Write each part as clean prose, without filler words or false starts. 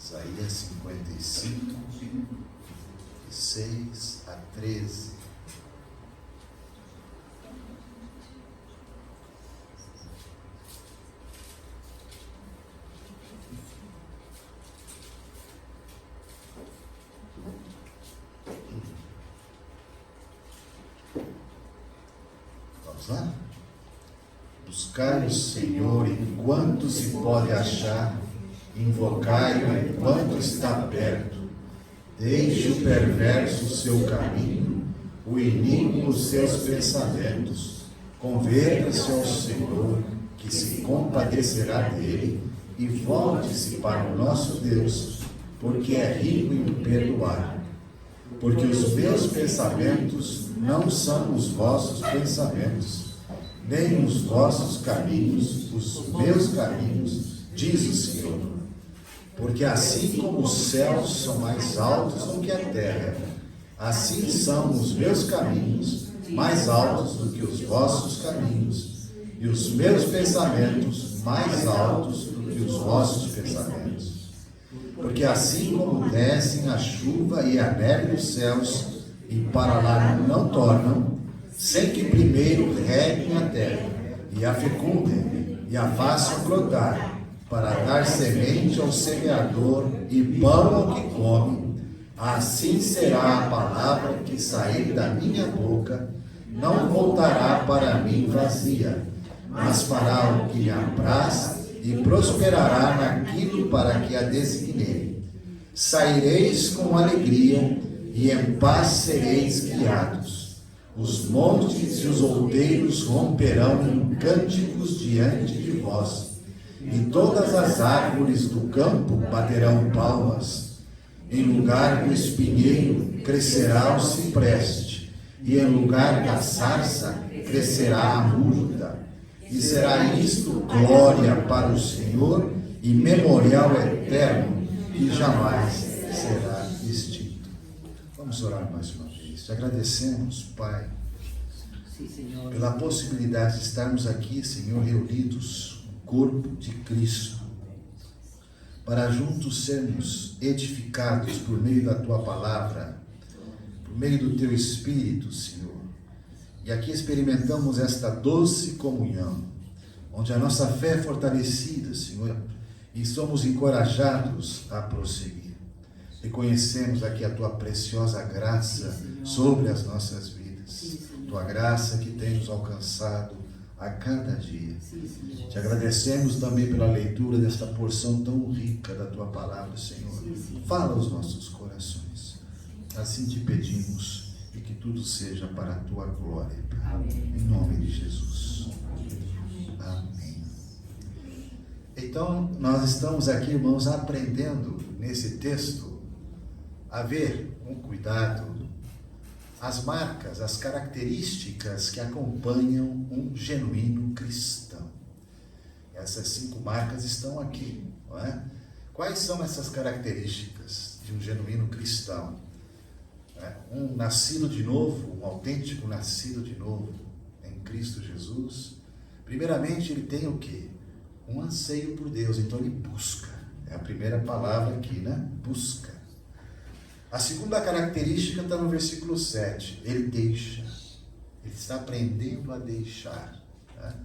Isaías 55, de 6 a 13. Vamos lá? Buscai o Senhor enquanto se pode achar, invocai-o enquanto está perto. Deixe o perverso o seu caminho, o iníquo os seus pensamentos. Converta-se ao Senhor, que se compadecerá dele, e volte-se para o nosso Deus, porque é rico em perdoar. Porque os meus pensamentos não são os vossos pensamentos, nem os vossos caminhos, os meus caminhos, diz o Senhor. Porque assim como os céus são mais altos do que a terra, assim são os meus caminhos mais altos do que os vossos caminhos, e os meus pensamentos mais altos do que os vossos pensamentos. Porque assim como descem a chuva e a neve dos céus, e para lá não tornam, sem que primeiro reguem a terra, e a fecundem, e a façam brotar, para dar semente ao semeador e pão ao que come, assim será a palavra que sair da minha boca, não voltará para mim vazia, mas fará o que lhe apraz e prosperará naquilo para que a designei. Saireis com alegria e em paz sereis guiados. Os montes e os outeiros romperão em cânticos diante de vós, e todas as árvores do campo baterão palmas. Em lugar do espinheiro crescerá o cipreste, e em lugar da sarça crescerá a murta. E será isto glória para o Senhor e memorial eterno que jamais será extinto. Vamos orar mais uma vez. Te agradecemos, Pai, pela possibilidade de estarmos aqui, Senhor, reunidos, corpo de Cristo, para juntos sermos edificados por meio da Tua palavra, por meio do Teu Espírito, Senhor. E aqui experimentamos esta doce comunhão, onde a nossa fé é fortalecida, Senhor, e somos encorajados a prosseguir. Reconhecemos aqui a Tua preciosa graça sobre as nossas vidas, Tua graça que tem nos alcançado a cada dia. Te agradecemos também pela leitura desta porção tão rica da Tua palavra, Senhor. Fala aos nossos corações. Assim te pedimos, e que tudo seja para a Tua glória, Pai. Em nome de Jesus. Amém. Então, nós estamos aqui, irmãos, aprendendo nesse texto a ver com cuidado as marcas, as características que acompanham um genuíno cristão. Essas 5 marcas estão aqui, não é? Quais são essas características de um genuíno cristão? Um nascido de novo, um autêntico nascido de novo em Cristo Jesus. Primeiramente, ele tem o quê? Um anseio por Deus, então ele busca. É a primeira palavra aqui, né? Busca. A segunda característica está no versículo 7. Ele deixa. Ele está aprendendo a deixar. Né?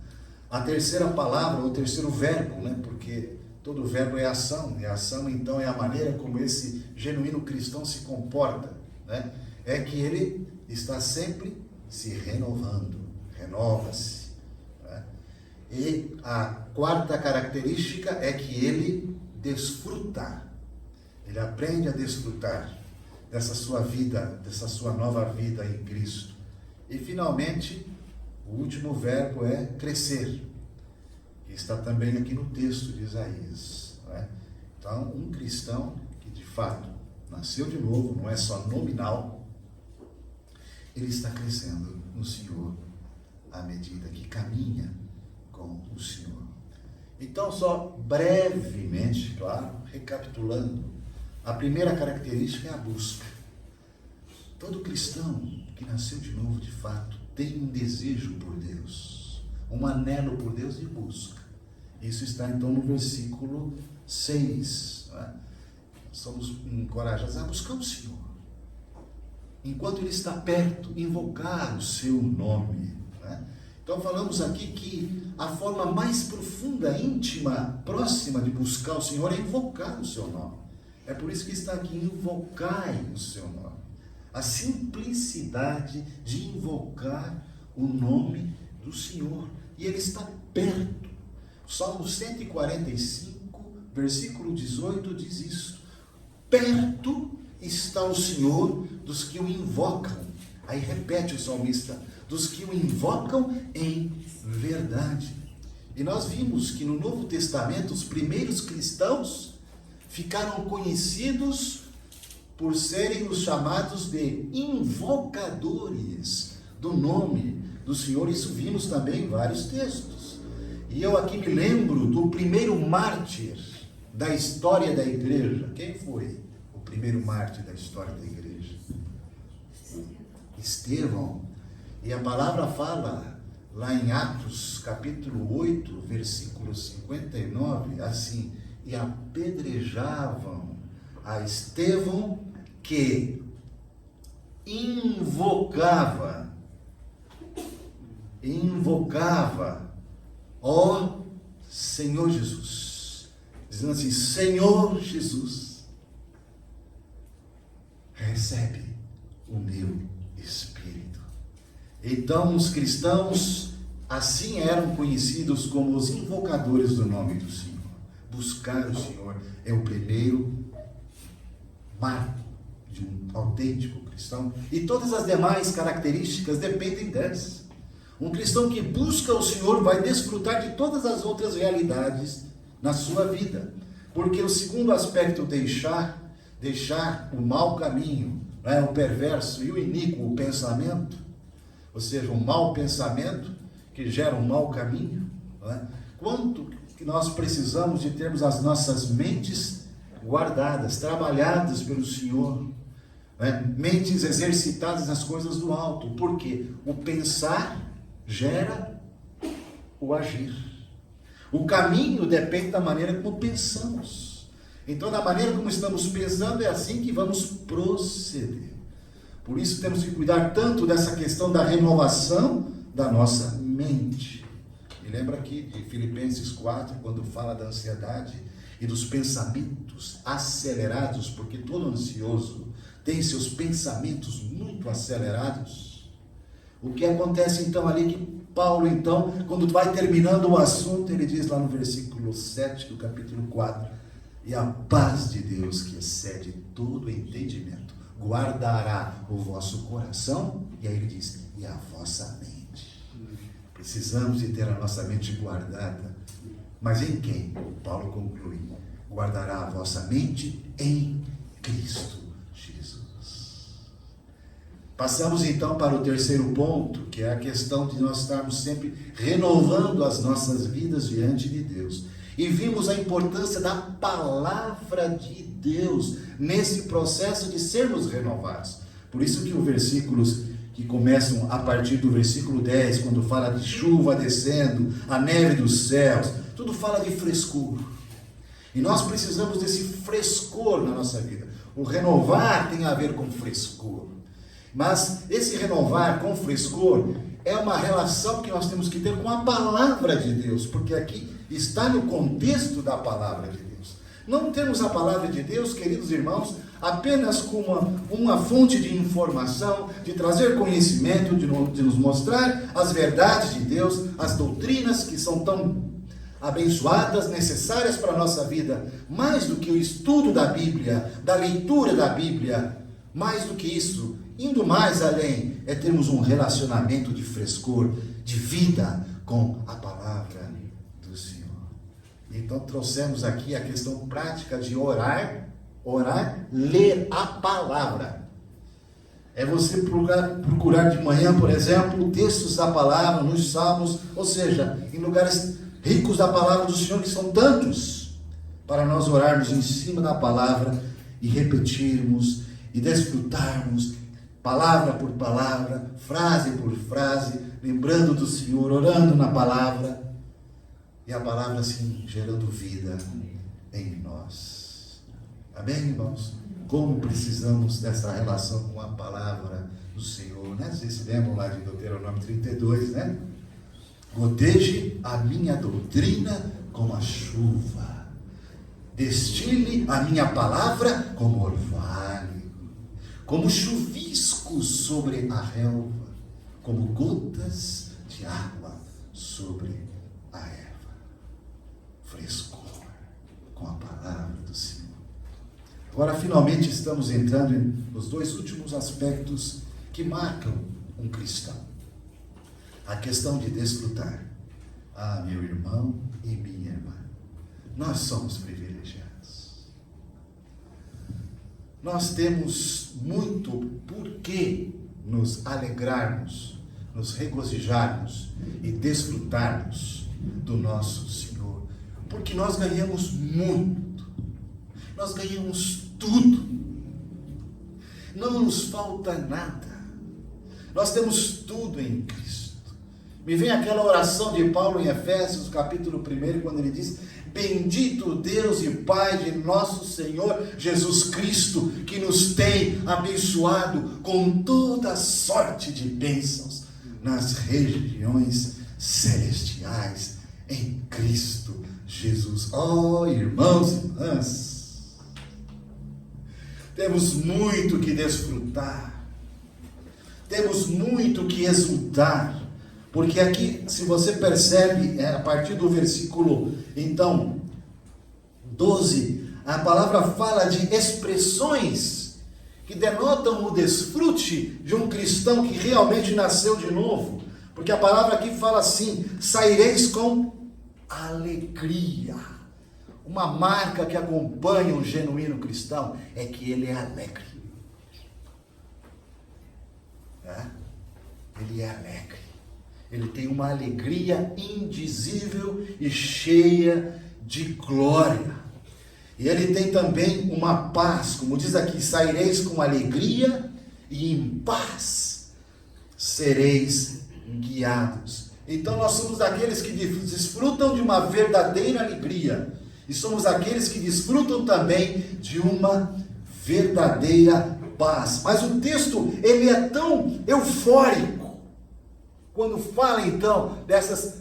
A terceira palavra, o terceiro verbo, né? Porque todo verbo é ação. E a ação, então, é a maneira como esse genuíno cristão se comporta. Né? É que ele está sempre se renovando. Renova-se. Né? E a quarta característica é que ele desfruta. Ele aprende a desfrutar dessa sua vida, dessa sua nova vida em Cristo. E finalmente, o último verbo é crescer, que está também aqui no texto de Isaías. Não é? Então, um cristão que de fato nasceu de novo, não é só nominal, ele está crescendo no Senhor à medida que caminha com o Senhor. Então, só brevemente, claro, recapitulando, a primeira característica é a busca. Todo cristão que nasceu de novo, de fato, tem um desejo por Deus, um anelo por Deus e busca. Isso está então no versículo 6. Né? somos encorajados a buscar o Senhor. Enquanto Ele está perto, invocar o seu nome. Né? Então falamos aqui que a forma mais profunda, íntima, próxima de buscar o Senhor é invocar o seu nome. É por isso que está aqui, invocai o seu nome. A simplicidade de invocar o nome do Senhor. E Ele está perto. Salmo 145, versículo 18 diz isso. Perto está o Senhor dos que o invocam. Aí repete o salmista, dos que o invocam em verdade. E nós vimos que no Novo Testamento os primeiros cristãos ficaram conhecidos por serem os chamados de invocadores do nome do Senhor. Isso vimos também em vários textos. E eu aqui me lembro do primeiro mártir da história da igreja. Quem foi o primeiro mártir da história da igreja? Estevão. E a palavra fala lá em Atos capítulo 8, versículo 59, assim: e apedrejavam a Estevão, que invocava, ó Senhor Jesus, dizendo assim: Senhor Jesus, recebe o meu espírito. Então os cristãos assim eram conhecidos como os invocadores do nome do Senhor. Buscar o Senhor é o primeiro marco de um autêntico cristão, e todas as demais características dependem dessa. Um cristão que busca o Senhor vai desfrutar de todas as outras realidades na sua vida, porque o segundo aspecto, deixar o mau caminho, né, o perverso e o iníquo pensamento, ou seja, um mau pensamento que gera um mau caminho, né? Quanto que nós precisamos de termos as nossas mentes guardadas, trabalhadas pelo Senhor, né? Mentes exercitadas nas coisas do alto, porque o pensar gera o agir. O caminho depende da maneira como pensamos. Então, da maneira como estamos pensando, é assim que vamos proceder. Por isso temos que cuidar tanto dessa questão da renovação da nossa mente. Me lembra aqui de Filipenses 4, quando fala da ansiedade e dos pensamentos acelerados, porque todo ansioso tem seus pensamentos muito acelerados. O que acontece então ali, que Paulo então, quando vai terminando o assunto, ele diz lá no versículo 7 do capítulo 4, e a paz de Deus, que excede todo entendimento, guardará o vosso coração, e aí ele diz, e a vossa mente. Precisamos de ter a nossa mente guardada. Mas em quem? Paulo conclui, guardará a vossa mente em Cristo Jesus. Passamos então para o terceiro ponto, que é a questão de nós estarmos sempre renovando as nossas vidas diante de Deus. E vimos a importância da palavra de Deus nesse processo de sermos renovados. Por isso que os versículos que começam a partir do versículo 10, quando fala de chuva descendo, a neve dos céus, tudo fala de frescor. E nós precisamos desse frescor na nossa vida. O renovar tem a ver com frescor. Mas esse renovar com frescor é uma relação que nós temos que ter com a palavra de Deus, porque aqui está no contexto da palavra de Deus. Não temos a palavra de Deus, queridos irmãos, apenas como uma fonte de informação, de trazer conhecimento, de nos mostrar as verdades de Deus, as doutrinas que são tão abençoadas, necessárias para a nossa vida. Mais do que o estudo da Bíblia, da leitura da Bíblia, mais do que isso, indo mais além, é termos um relacionamento de frescor, de vida com a palavra do Senhor. Então trouxemos aqui a questão prática de orar, ler a palavra. É você procurar de manhã, por exemplo, textos da palavra, nos salmos, ou seja, em lugares ricos da palavra do Senhor, que são tantos, para nós orarmos em cima da palavra e repetirmos e desfrutarmos palavra por palavra, frase por frase, lembrando do Senhor, orando na palavra, e a palavra assim gerando vida em nós. Amém, irmãos? Como precisamos dessa relação com a palavra do Senhor, né? Vocês se lembram lá de Deuteronômio 32, né? Goteje a minha doutrina como a chuva, destile a minha palavra como orvalho, como chuvisco sobre a relva, como gotas de água sobre a erva. Frescor com a palavra do Senhor. Agora, finalmente, estamos entrando nos dois últimos aspectos que marcam um cristão. A questão de desfrutar. Ah, meu irmão e minha irmã, nós somos privilegiados. Nós temos muito por que nos alegrarmos, nos regozijarmos e desfrutarmos do nosso Senhor. Porque nós ganhamos muito. Nós ganhamos tudo. Não nos falta nada. Nós temos tudo em Cristo. Me vem aquela oração de Paulo em Efésios, capítulo 1, quando ele diz: bendito Deus e Pai de nosso Senhor Jesus Cristo, que nos tem abençoado com toda sorte de bênçãos nas regiões celestiais em Cristo Jesus. Oh, irmãos e irmãs, temos muito que desfrutar, temos muito que exultar. Porque aqui, se você percebe, a partir do versículo, então, 12, a palavra fala de expressões que denotam o desfrute de um cristão que realmente nasceu de novo. Porque a palavra aqui fala assim: saireis com alegria. Uma marca que acompanha um genuíno cristão é que ele é alegre. Ele é alegre. Ele tem uma alegria indizível e cheia de glória. E ele tem também uma paz, como diz aqui: saireis com alegria e em paz sereis guiados. Então nós somos aqueles que desfrutam de uma verdadeira alegria. E somos aqueles que desfrutam também de uma verdadeira paz. Mas o texto, ele é tão eufórico. Quando fala então dessas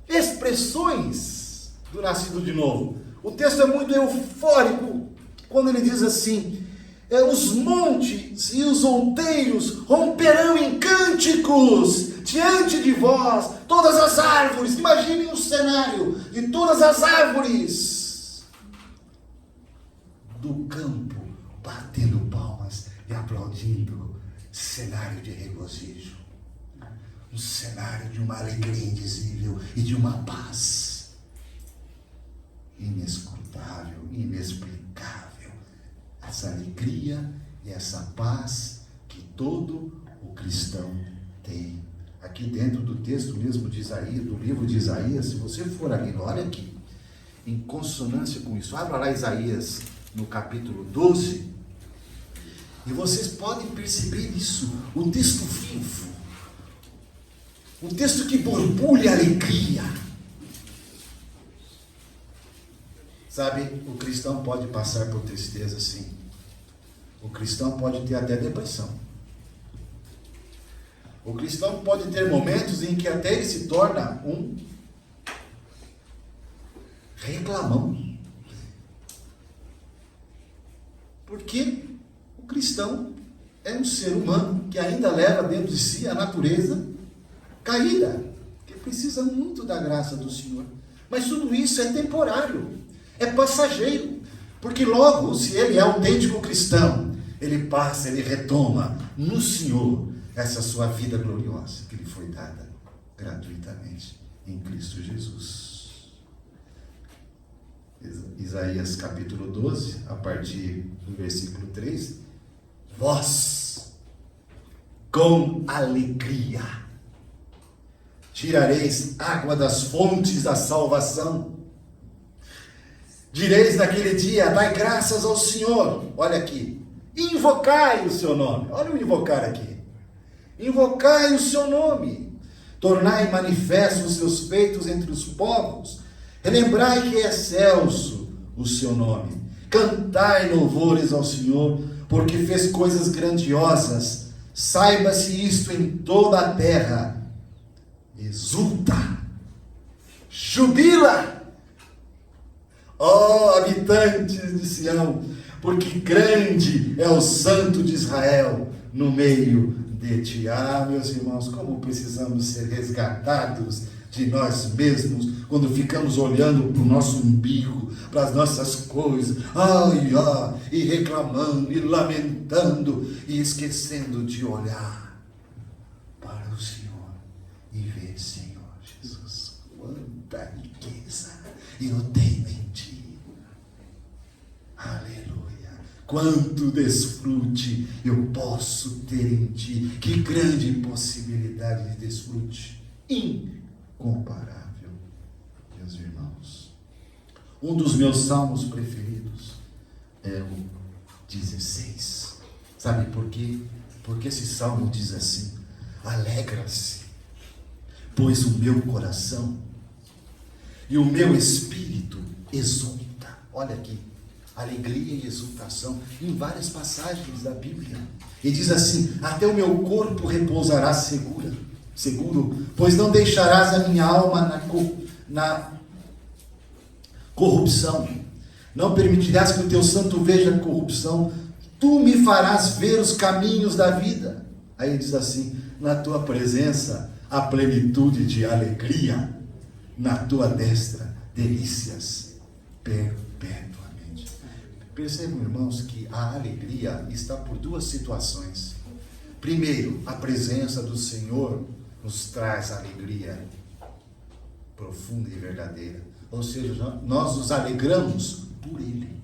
expressões do nascido de novo, o texto é muito eufórico quando ele diz assim: os montes e os outeiros romperão em cânticos diante de vós, todas as árvores. Imaginem um cenário de todas as árvores do campo batendo palmas e aplaudindo. Cenário de regozijo. Um cenário de uma alegria indizível e de uma paz inescrutável, inexplicável. Essa alegria e essa paz que todo o cristão tem. Aqui dentro do texto mesmo de Isaías, do livro de Isaías, se você for ali, olha aqui, em consonância com isso, abra lá Isaías no capítulo 12, e vocês podem perceber isso, o texto vivo. Um texto que borbulha alegria. Sabe, o cristão pode passar por tristeza, sim. O cristão pode ter até depressão. O cristão pode ter momentos em que até ele se torna um reclamão. Porque o cristão é um ser humano que ainda leva dentro de si a natureza caída, que precisa muito da graça do Senhor. Mas tudo isso é temporário, é passageiro, porque logo, se ele é autêntico cristão, ele passa, ele retoma no Senhor essa sua vida gloriosa que lhe foi dada gratuitamente em Cristo Jesus. Isaías capítulo 12, a partir do versículo 3, vós com alegria tirareis água das fontes da salvação. Direis naquele dia: dai graças ao Senhor. Olha aqui, invocai o seu nome. Olha o invocar aqui. Invocai o seu nome. Tornai manifestos os seus feitos entre os povos. Relembrai que é excelso o seu nome, Cantai louvores ao Senhor, porque fez coisas grandiosas. Saiba-se isto em toda a terra. Exulta, jubila, ó habitantes de Sião, porque grande é o Santo de Israel no meio de ti. Ah, meus irmãos, como precisamos ser resgatados de nós mesmos, quando ficamos olhando para o nosso umbigo, para as nossas coisas, e reclamando, e lamentando, e esquecendo de olhar para o Senhor, e ver, Senhor Jesus, quanta riqueza eu tenho em Ti, aleluia, quanto desfrute eu posso ter em Ti, que grande possibilidade de desfrute, incomparável, meus irmãos. Um dos meus salmos preferidos é o 16. Sabe por quê? Porque esse salmo diz assim: alegra-se, pois o meu coração e o meu espírito exulta. Olha aqui, alegria e exultação em várias passagens da Bíblia. E diz assim: até o meu corpo repousará seguro, pois não deixarás a minha alma na corrupção, não permitirás que o teu santo veja a corrupção, tu me farás ver os caminhos da vida. Aí diz assim: na tua presença há plenitude de alegria, na tua destra delícias perpetuamente. Percebam, irmãos, que a alegria está por duas situações. Primeiro, a presença do Senhor nos traz alegria profunda e verdadeira. Ou seja, nós nos alegramos por Ele.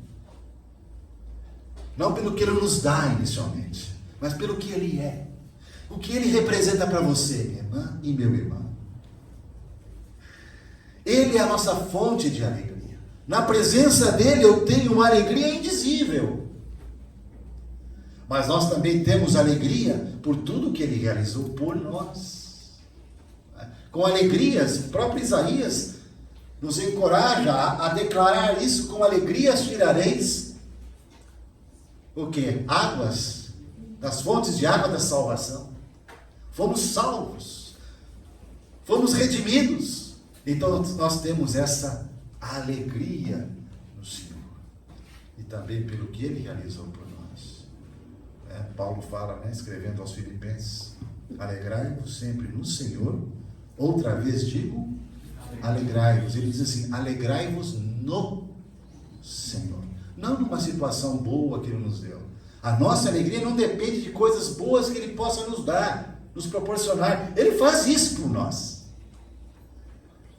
Não pelo que Ele nos dá inicialmente, mas pelo que Ele é. O que Ele representa para você, minha irmã e meu irmão. Ele é a nossa fonte de alegria. Na presença dEle eu tenho uma alegria indizível. Mas nós também temos alegria por tudo que Ele realizou por nós. Com alegrias, o próprio Isaías nos encoraja a declarar isso: com alegria tirareis o quê? Águas, das fontes de água da salvação. Fomos salvos, fomos redimidos, então nós temos essa alegria no Senhor, e também pelo que Ele realizou por nós. Paulo fala, escrevendo aos Filipenses: alegrai-vos sempre no Senhor. Outra vez digo, alegrai-vos. Ele diz assim: alegrai-vos no Senhor, não numa situação boa que Ele nos deu. A nossa alegria não depende de coisas boas que Ele possa nos dar, nos proporcionar. Ele faz isso por nós.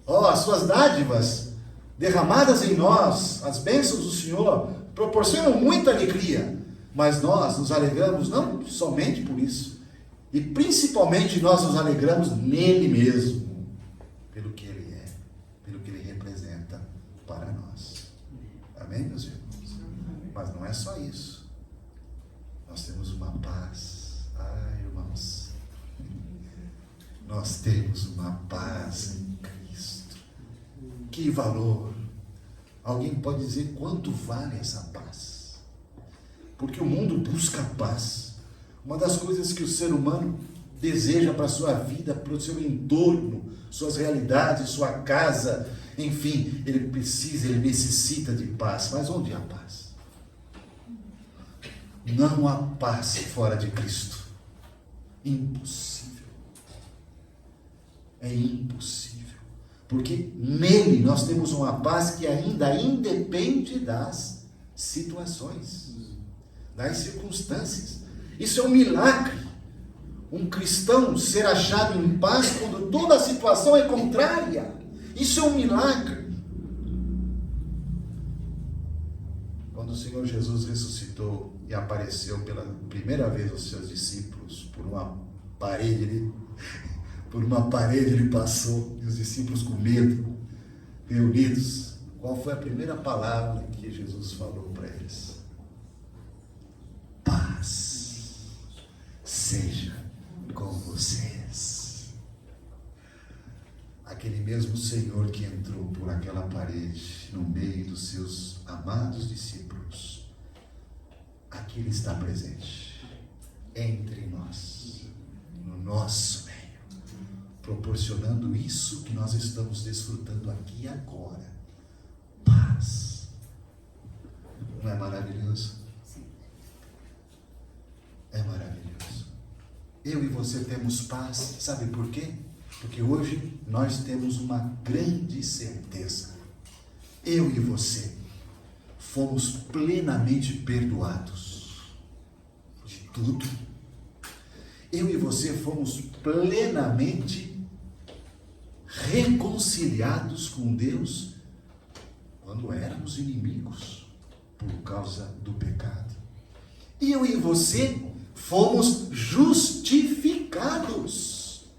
As suas dádivas derramadas em nós, as bênçãos do Senhor, proporcionam muita alegria, mas nós nos alegramos não somente por isso, e principalmente nós nos alegramos nele mesmo, pelo que Ele é, pelo que Ele representa para nós. Amém, meus irmãos? Mas não é só isso. Nós temos uma paz. Irmãos, nós temos uma paz em Cristo. Que valor! Alguém pode dizer quanto vale essa paz? Porque o mundo busca paz. Uma das coisas que o ser humano deseja para a sua vida, para o seu entorno, suas realidades, sua casa, enfim, ele necessita de paz. Mas onde há paz? Não há paz fora de Cristo. Impossível. É impossível. Porque nele nós temos uma paz que ainda independe das situações, das circunstâncias. Isso é um milagre. Um cristão ser achado em paz quando toda a situação é contrária. Isso é um milagre. Quando o Senhor Jesus ressuscitou e apareceu pela primeira vez aos seus discípulos, por uma parede ele passou, e os discípulos com medo, reunidos, qual foi a primeira palavra que Jesus falou para eles? Paz seja com vocês. Aquele mesmo Senhor que entrou por aquela parede no meio dos seus amados, amados discípulos, aqui Ele está presente, entre nós, no nosso meio, proporcionando isso que nós estamos desfrutando aqui e agora, paz. Não é maravilhoso? É maravilhoso. Eu e você temos paz, sabe por quê? Porque hoje nós temos uma grande certeza. Eu e você fomos plenamente perdoados de tudo. Eu e você fomos plenamente reconciliados com Deus quando éramos inimigos por causa do pecado. E eu e você fomos justificados.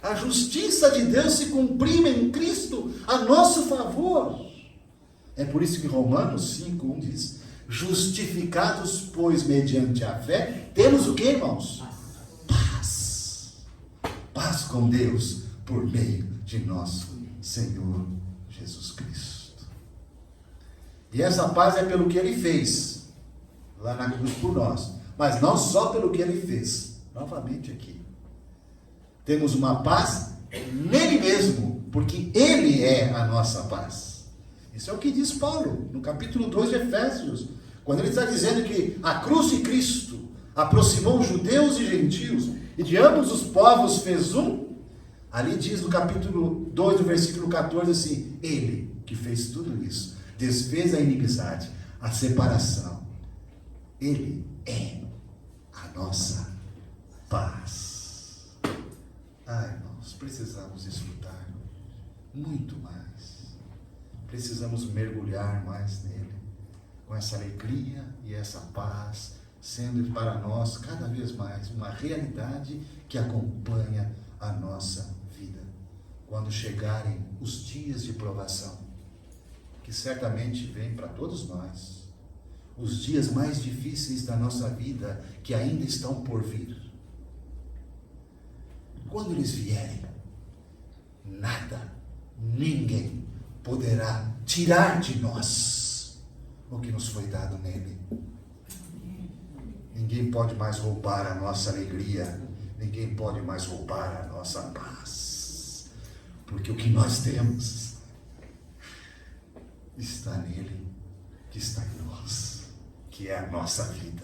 A justiça de Deus se cumpriu em Cristo a nosso favor. É por isso que Romanos 5:1 diz: justificados, pois, mediante a fé, temos o que, irmãos? Paz. Paz com Deus por meio de nosso Senhor Jesus Cristo. E essa paz é pelo que Ele fez lá na cruz por nós, mas não só pelo que Ele fez. Novamente aqui, temos uma paz nele mesmo, porque Ele é a nossa paz. Isso é o que diz Paulo no capítulo 2 de Efésios, quando ele está dizendo que a cruz de Cristo aproximou judeus e gentios, e de ambos os povos fez um. Ali diz no capítulo 2, do versículo 14 assim: Ele que fez tudo isso, desfez a inimizade, a separação. Ele é a nossa paz. Irmãos, precisamos desfrutar muito mais. Precisamos mergulhar mais nele, com essa alegria e essa paz, sendo para nós cada vez mais uma realidade que acompanha a nossa vida. Quando chegarem os dias de provação, que certamente vêm para todos nós, os dias mais difíceis da nossa vida que ainda estão por vir. Quando eles vierem, nada, ninguém poderá tirar de nós o que nos foi dado nele. Ninguém pode mais roubar a nossa alegria, ninguém pode mais roubar a nossa paz, porque o que nós temos está nele, que está em nós, que é a nossa vida.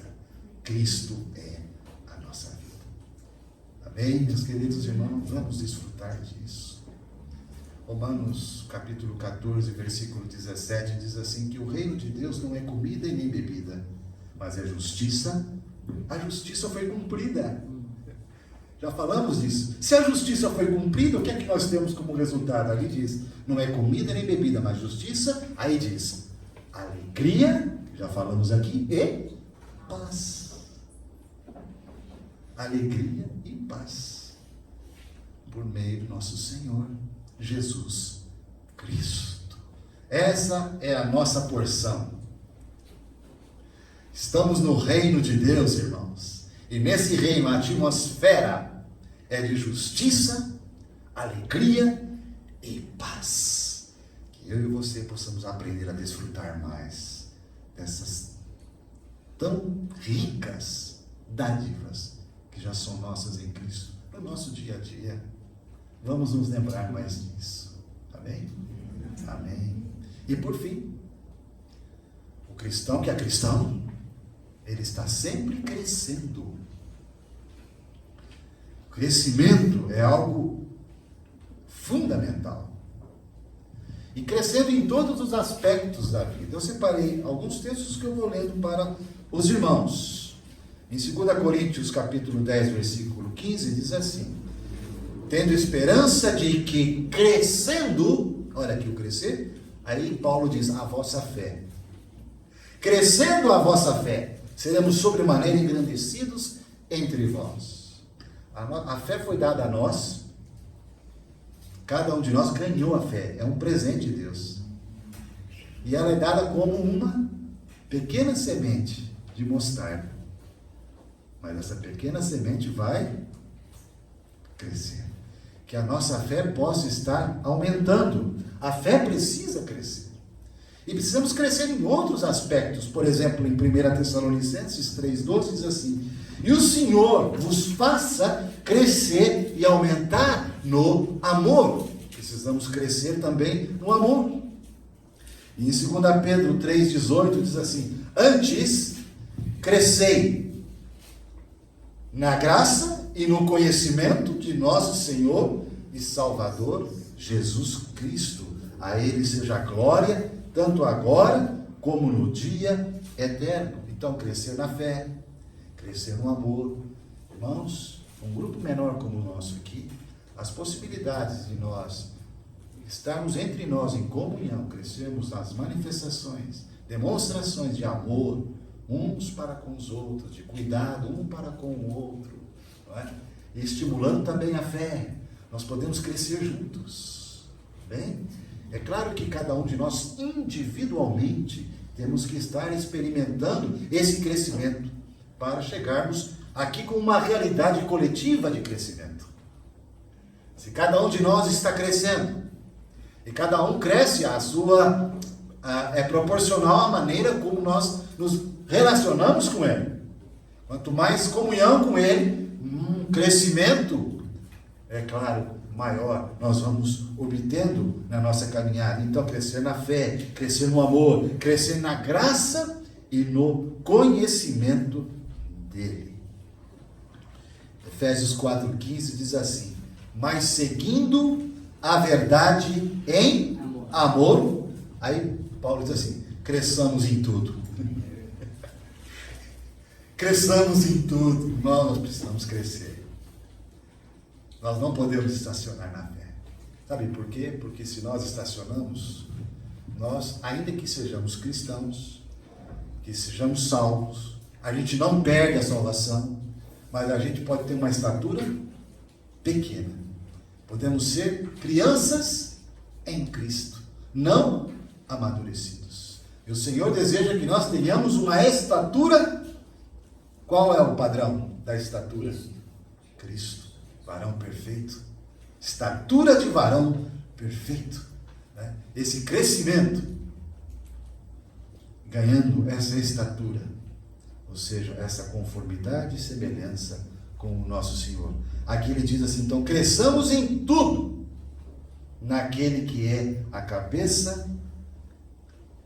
Cristo é a nossa vida. Amém, meus queridos irmãos? Vamos desfrutar disso. Romanos capítulo 14, versículo 17 diz assim, que o reino de Deus não é comida e nem bebida, mas é justiça. A justiça foi cumprida. Já falamos disso. Se a justiça foi cumprida, o que é que nós temos como resultado? Ali diz, não é comida nem bebida, mas justiça. Aí diz, alegria, já falamos aqui, e paz. Alegria e paz. Por meio do nosso Senhor Jesus Cristo. Essa é a nossa porção. Estamos no reino de Deus, irmãos. E nesse reino a atmosfera é de justiça, alegria e paz. Que eu e você possamos aprender a desfrutar mais dessas tão ricas dádivas que já são nossas em Cristo, no nosso dia a dia. Vamos nos lembrar mais disso. Amém? Amém. E por fim, o cristão que é cristão, ele está sempre crescendo. O crescimento é algo fundamental. E crescendo em todos os aspectos da vida. Eu separei alguns textos que eu vou lendo para os irmãos. Em 2 Coríntios capítulo 10, versículo 15, diz assim: tendo esperança de que crescendo, olha aqui o crescer, aí Paulo diz, a vossa fé. Crescendo a vossa fé, seremos sobremaneira engrandecidos entre vós. A fé foi dada a nós, cada um de nós ganhou a fé, é um presente de Deus. E ela é dada como uma pequena semente de mostarda. Mas essa pequena semente vai crescer. Que a nossa fé possa estar aumentando. A fé precisa crescer. E precisamos crescer em outros aspectos. Por exemplo, em 1 Tessalonicenses 3,12 diz assim: e o Senhor vos faça crescer e aumentar no amor. Precisamos crescer também no amor. E em 2 Pedro 3,18 diz assim: antes, crescei na graça e no conhecimento de nosso Senhor e Salvador Jesus Cristo. A Ele seja a glória, tanto agora como no dia eterno. Então, crescer na fé, crescer no amor. Irmãos, um grupo menor como o nosso aqui, as possibilidades de nós estarmos entre nós em comunhão, crescermos nas manifestações, demonstrações de amor, uns para com os outros, de cuidado um para com o outro, não é? E estimulando também a fé, nós podemos crescer juntos, bem? É claro que cada um de nós individualmente temos que estar experimentando esse crescimento para chegarmos aqui com uma realidade coletiva de crescimento. Se cada um de nós está crescendo, e cada um cresce, é proporcional à maneira como nós nos relacionamos com Ele. Quanto mais comunhão com Ele, crescimento, é claro, maior nós vamos obtendo na nossa caminhada. Então, crescer na fé, crescer no amor, crescer na graça e no conhecimento dEle. Efésios 4,15 diz assim: mas seguindo a verdade em amor. Aí Paulo diz assim: cresçamos em tudo. Cresçamos em tudo. Nós precisamos crescer. Nós não podemos estacionar na fé. Sabe por quê? Porque se nós estacionamos, nós, ainda que sejamos cristãos, que sejamos salvos, a gente não perde a salvação, mas a gente pode ter uma estatura pequena. Podemos ser crianças em Cristo, não amadurecidos. E o Senhor deseja que nós tenhamos uma estatura. Qual é o padrão da estatura? Cristo, varão perfeito. Estatura de varão perfeito, né? Esse crescimento, ganhando essa estatura, ou seja, essa conformidade e semelhança com o nosso Senhor. Aqui ele diz assim: então cresçamos em tudo naquele que é a cabeça,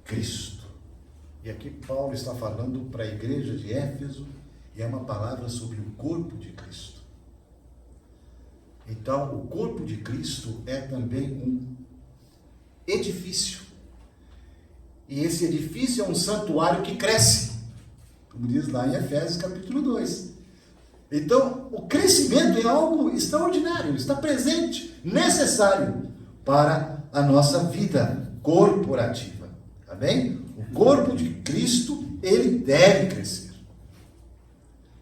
Cristo. E aqui Paulo está falando para a igreja de Éfeso, e é uma palavra sobre o corpo de Cristo. Então, o corpo de Cristo é também um edifício. E esse edifício é um santuário que cresce, como diz lá em Efésios capítulo 2. Então, o crescimento é algo extraordinário, está presente, necessário para a nossa vida corporativa. Amém? O corpo de Cristo, ele deve crescer.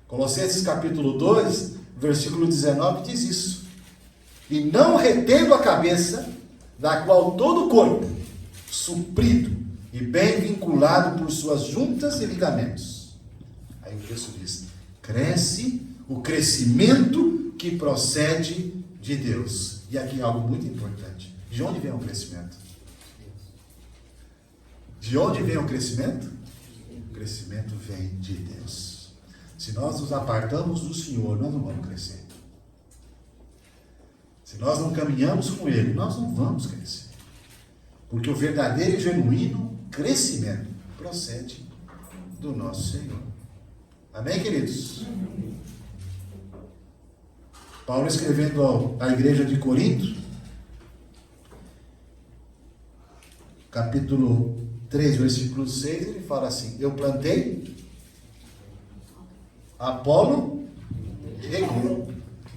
Colossenses capítulo 2, versículo 19 diz isso: e não retendo a cabeça, da qual todo o corpo, suprido e bem vinculado por suas juntas e ligamentos. Aí o texto diz: cresce o crescimento que procede de Deus. E aqui algo muito importante: de onde vem o crescimento? De onde vem o crescimento? O crescimento vem de Deus. Se nós nos apartamos do Senhor, nós não vamos crescer. Se nós não caminhamos com Ele, nós não vamos crescer. Porque o verdadeiro e genuíno crescimento procede do nosso Senhor. Amém, queridos? Paulo, escrevendo à igreja de Corinto, capítulo 3, versículo 6, ele fala assim: eu plantei, Apolo regou,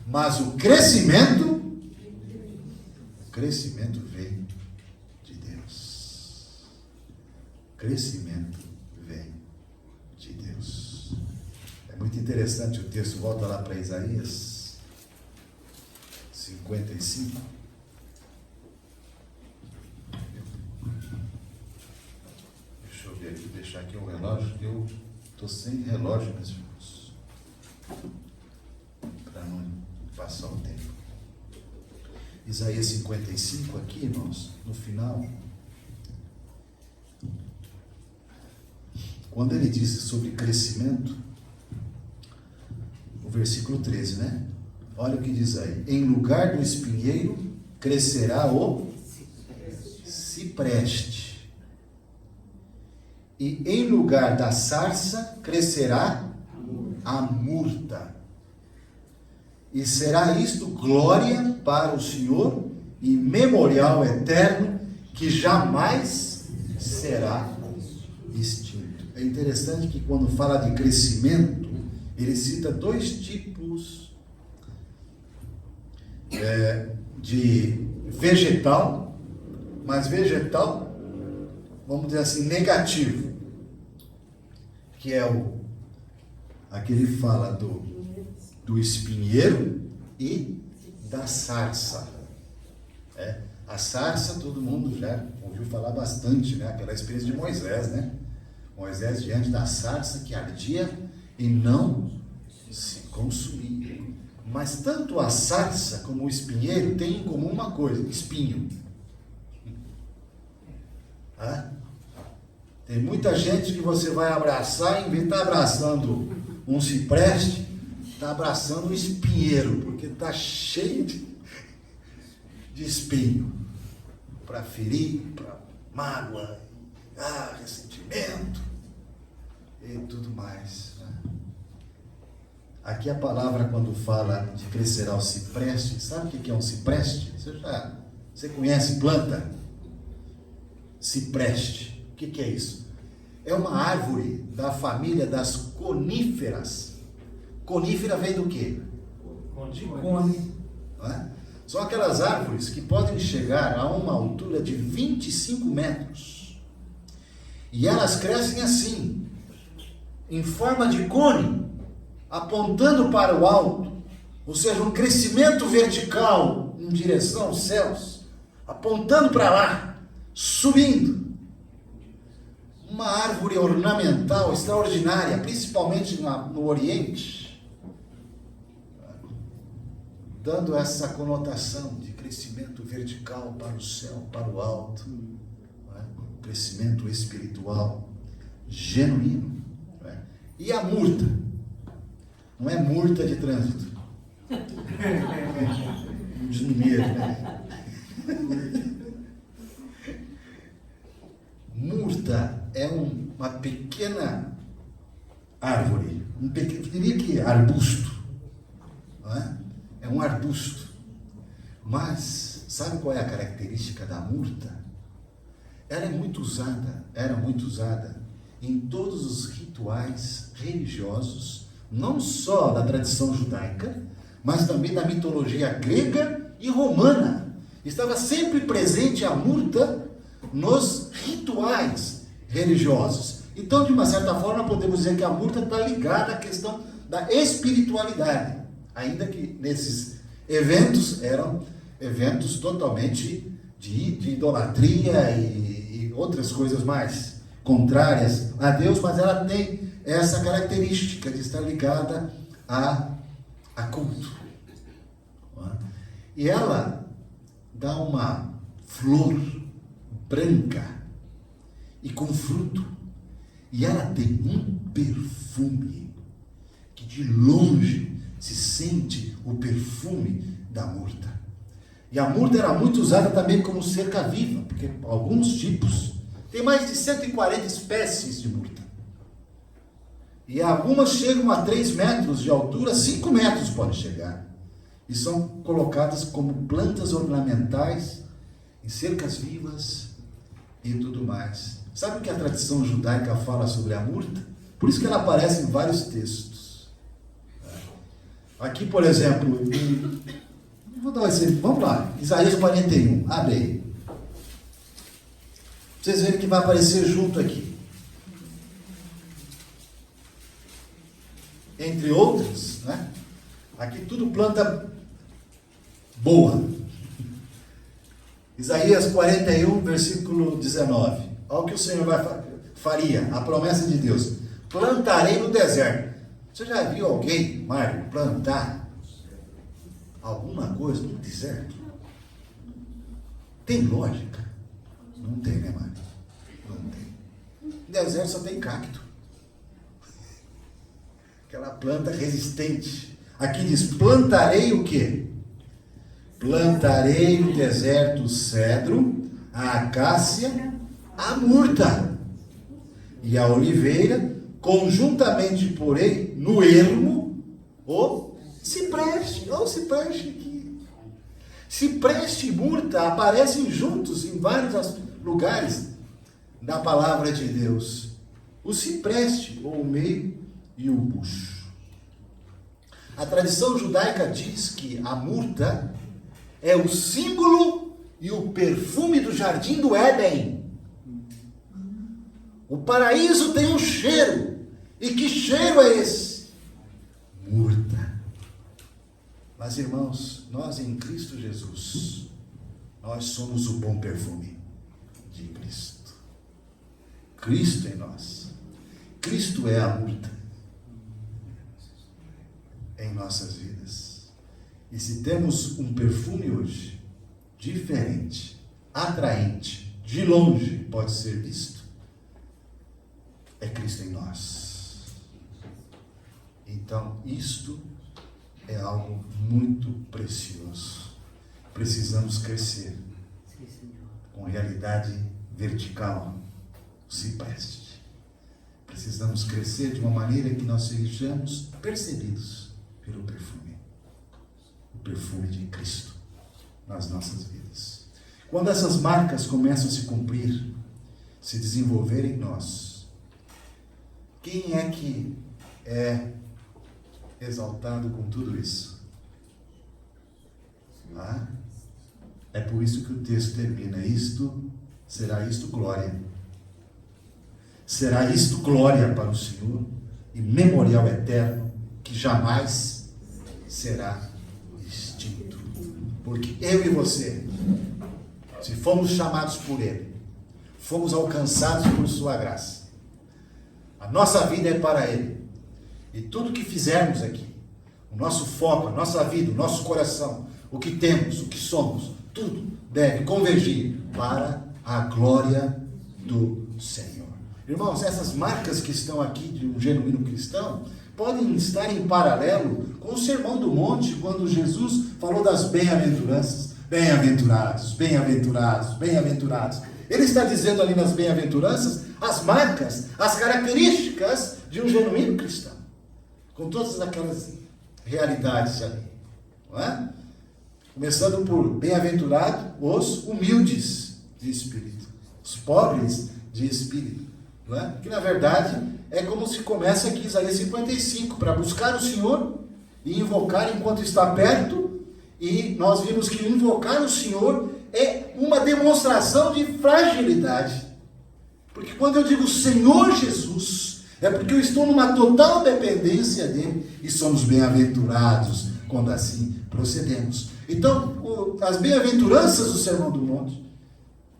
mas o crescimento vem de Deus. Crescimento vem de Deus. É muito interessante o texto, volta lá para Isaías 55. Deixa eu ver aqui, deixar aqui o relógio. Eu estou sem relógio, meus irmãos, para não passar o tempo. Isaías 55 aqui, irmãos, no final, quando ele disse sobre crescimento, o versículo 13, né? Olha o que diz aí: em lugar do espinheiro crescerá o cipreste, e em lugar da sarça crescerá a murta, e será isto glória para o Senhor e memorial eterno que jamais será extinto. É interessante que quando fala de crescimento, ele cita dois tipos de vegetal, mas vegetal, vamos dizer assim, negativo, que é aqui ele fala do espinheiro e da sarça. A sarça todo mundo já ouviu falar bastante, né? Aquela experiência de Moisés, né? Moisés diante da sarça que ardia e não se consumia. Mas tanto a sarça como o espinheiro têm em comum uma coisa: espinho. Tem muita gente que você vai abraçar, em vez de estar abraçando um cipreste, está abraçando um espinheiro, porque está cheio de espinho, para ferir, para mágoa, ressentimento e tudo mais, né? Aqui a palavra, quando fala de crescerá o cipreste, sabe o que é um cipreste? Você conhece planta? Cipreste, o que é isso? É uma árvore da família das coníferas. Conífera vem do quê? De cone, né? São aquelas árvores que podem chegar a uma altura de 25 metros. E elas crescem assim, em forma de cone, apontando para o alto. Ou seja, um crescimento vertical em direção aos céus, apontando para lá, subindo. Uma árvore ornamental extraordinária, principalmente no Oriente, dando essa conotação de crescimento vertical para o céu, para o alto, né? Crescimento espiritual genuíno, né? E a murta, não é murta de trânsito, desmineiro, né? Murta é uma pequena árvore, diria que arbusto, não é? É um arbusto. Mas sabe qual é a característica da murta? Ela era muito usada em todos os rituais religiosos, não só da tradição judaica, mas também da mitologia grega e romana. Estava sempre presente a murta nos rituais religiosos. Então, de uma certa forma, podemos dizer que a murta está ligada à questão da espiritualidade, ainda que nesses eventos eram eventos totalmente de idolatria e outras coisas mais contrárias a Deus, mas ela tem essa característica de estar ligada a culto. E ela dá uma flor branca e com fruto, e ela tem um perfume que de longe se sente o perfume da murta. E a murta era muito usada também como cerca viva, porque alguns tipos, tem mais de 140 espécies de murta. E algumas chegam a 3 metros de altura, 5 metros podem chegar. E são colocadas como plantas ornamentais, em cercas vivas e tudo mais. Sabe o que a tradição judaica fala sobre a murta? Por isso que ela aparece em vários textos. Aqui, por exemplo, vou dar um exemplo, vamos lá, Isaías 41, abre aí. Vocês verem que vai aparecer junto aqui. Entre outras, né? Aqui tudo planta boa. Isaías 41, versículo 19. Olha o que o Senhor faria, a promessa de Deus. Plantarei no deserto. Você já viu alguém, Mário, plantar alguma coisa no deserto? Tem lógica? Não tem, né, Mário? Não tem. No deserto só tem cacto. aquela planta resistente. Aqui diz, plantarei o quê? Plantarei no deserto o cedro, a acácia, a murta e a oliveira, conjuntamente porém no ermo o cipreste. Olha o cipreste aqui. Cipreste e murta aparecem juntos em vários lugares da palavra de Deus. O cipreste, ou o meio, e o bucho. A tradição judaica diz que a murta é o símbolo e o perfume do jardim do Éden. O paraíso tem um cheiro. E que cheiro é esse? Murta. Mas, irmãos, nós em Cristo Jesus, nós somos o bom perfume de Cristo. Cristo em nós. Cristo é a murta em nossas vidas. E se temos um perfume hoje diferente, atraente, de longe pode ser visto, é Cristo em nós. Então, isto é algo muito precioso. Precisamos crescer com realidade vertical, cipreste. Precisamos crescer de uma maneira que nós sejamos percebidos pelo perfume. O perfume de Cristo nas nossas vidas. Quando essas marcas começam a se cumprir, se desenvolver em nós, quem é que é exaltado com tudo isso? É por isso que o texto termina. Será isto glória. Será isto glória para o Senhor e memorial eterno que jamais será extinto. Porque eu e você, se fomos chamados por Ele, fomos alcançados por sua graça, a nossa vida é para Ele. E tudo que fizermos aqui, o nosso foco, a nossa vida, o nosso coração, o que temos, o que somos, tudo deve convergir para a glória do Senhor. Irmãos, essas marcas que estão aqui de um genuíno cristão podem estar em paralelo com o Sermão do Monte, quando Jesus falou das bem-aventuranças. Bem-aventurados, bem-aventurados, bem-aventurados. Ele está dizendo ali nas bem-aventuranças as marcas, as características de um genuíno cristão. Com todas aquelas realidades ali. Não é? Começando por bem-aventurado os humildes de espírito, os pobres de espírito. Não é? Que na verdade é como se começa aqui Isaías 55, para buscar o Senhor e invocar enquanto está perto. E nós vimos que invocar o Senhor é uma demonstração de fragilidade. Porque quando eu digo Senhor Jesus, é porque eu estou numa total dependência dele e somos bem-aventurados quando assim procedemos. Então, as bem-aventuranças do Sermão do Monte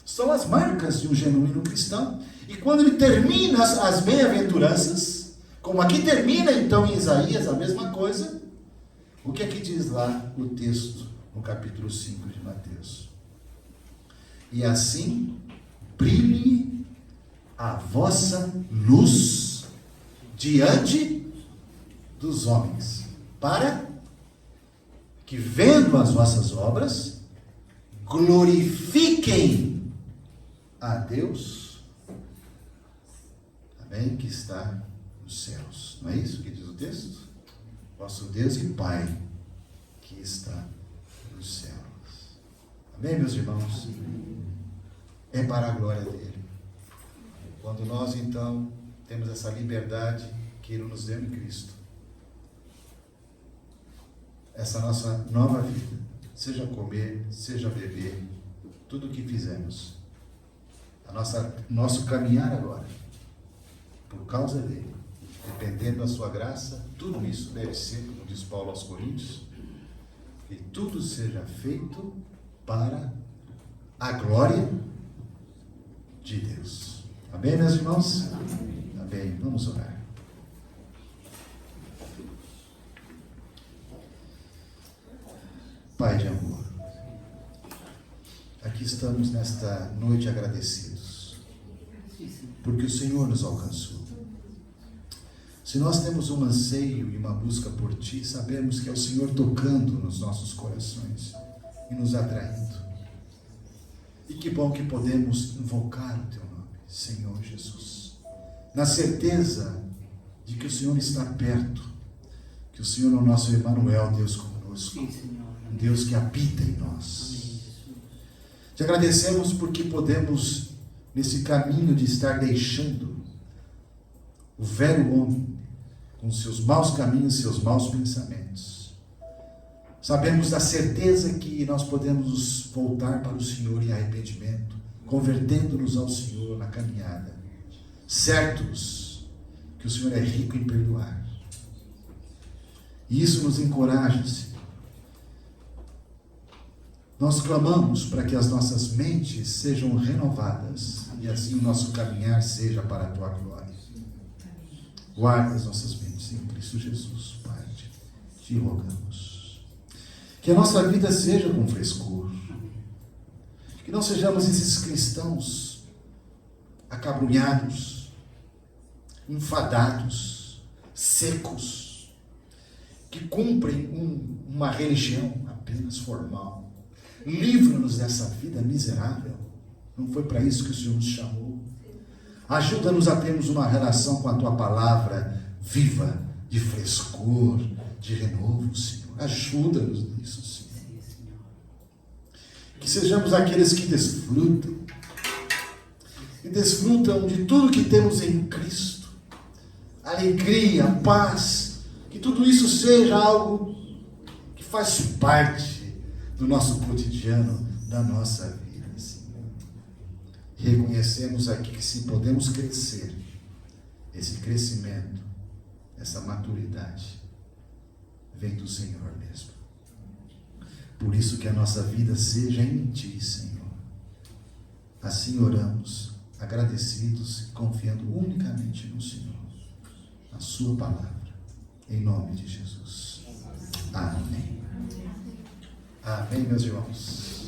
são as marcas de um genuíno cristão. E quando ele termina as bem-aventuranças, como aqui termina então em Isaías a mesma coisa, o que é que diz lá o texto no capítulo 5 de Mateus? E assim brilhe a vossa luz diante dos homens, para que, vendo as vossas obras, glorifiquem a Deus, amém, que está nos céus. Não é isso que diz o texto? Vosso Deus e Pai, que está nos céus. Amém, meus irmãos? É para a glória dele. Quando nós, então, temos essa liberdade que Ele nos deu em Cristo, essa nossa nova vida, seja comer, seja beber, tudo o que fizemos, nosso caminhar agora, por causa dele, dependendo da sua graça, tudo isso deve ser, como diz Paulo aos Coríntios, que tudo seja feito para a glória de Deus. Amém, meus irmãos? Amém. Vamos orar. Pai de amor, aqui estamos nesta noite agradecidos, porque o Senhor nos alcançou. Se nós temos um anseio e uma busca por Ti, sabemos que é o Senhor tocando nos nossos corações e nos atraindo. E que bom que podemos invocar o Teu nome, Senhor Jesus, na certeza de que o Senhor está perto, que o Senhor é o nosso Emmanuel, Deus conosco, um Deus que habita em nós. Te agradecemos porque podemos, nesse caminho de estar deixando o velho homem, com seus maus caminhos, seus maus pensamentos. Sabemos da certeza que nós podemos voltar para o Senhor em arrependimento, convertendo-nos ao Senhor na caminhada, certos que o Senhor é rico em perdoar. E isso nos encoraja, Senhor. Nós clamamos para que as nossas mentes sejam renovadas e assim o nosso caminhar seja para a Tua glória. Guarda as nossas mentes em Cristo Jesus, Pai, te rogamos. Que a nossa vida seja com frescor. Que não sejamos esses cristãos acabrunhados, enfadados, secos, que cumprem uma religião apenas formal. Livra-nos dessa vida miserável. Não foi para isso que o Senhor nos chamou. Ajuda-nos a termos uma relação com a Tua palavra viva, de frescor, de renovo, Senhor. Ajuda-nos nisso, Senhor. Que sejamos aqueles que desfrutam. E desfrutam de tudo que temos em Cristo. Alegria, paz. Que tudo isso seja algo que faz parte do nosso cotidiano, da nossa vida. Reconhecemos aqui que se podemos crescer, esse crescimento, essa maturidade, vem do Senhor mesmo. Por isso que a nossa vida seja em Ti, Senhor. Assim oramos, agradecidos e confiando unicamente no Senhor, na Sua palavra, em nome de Jesus. Amém. Amém, meus irmãos.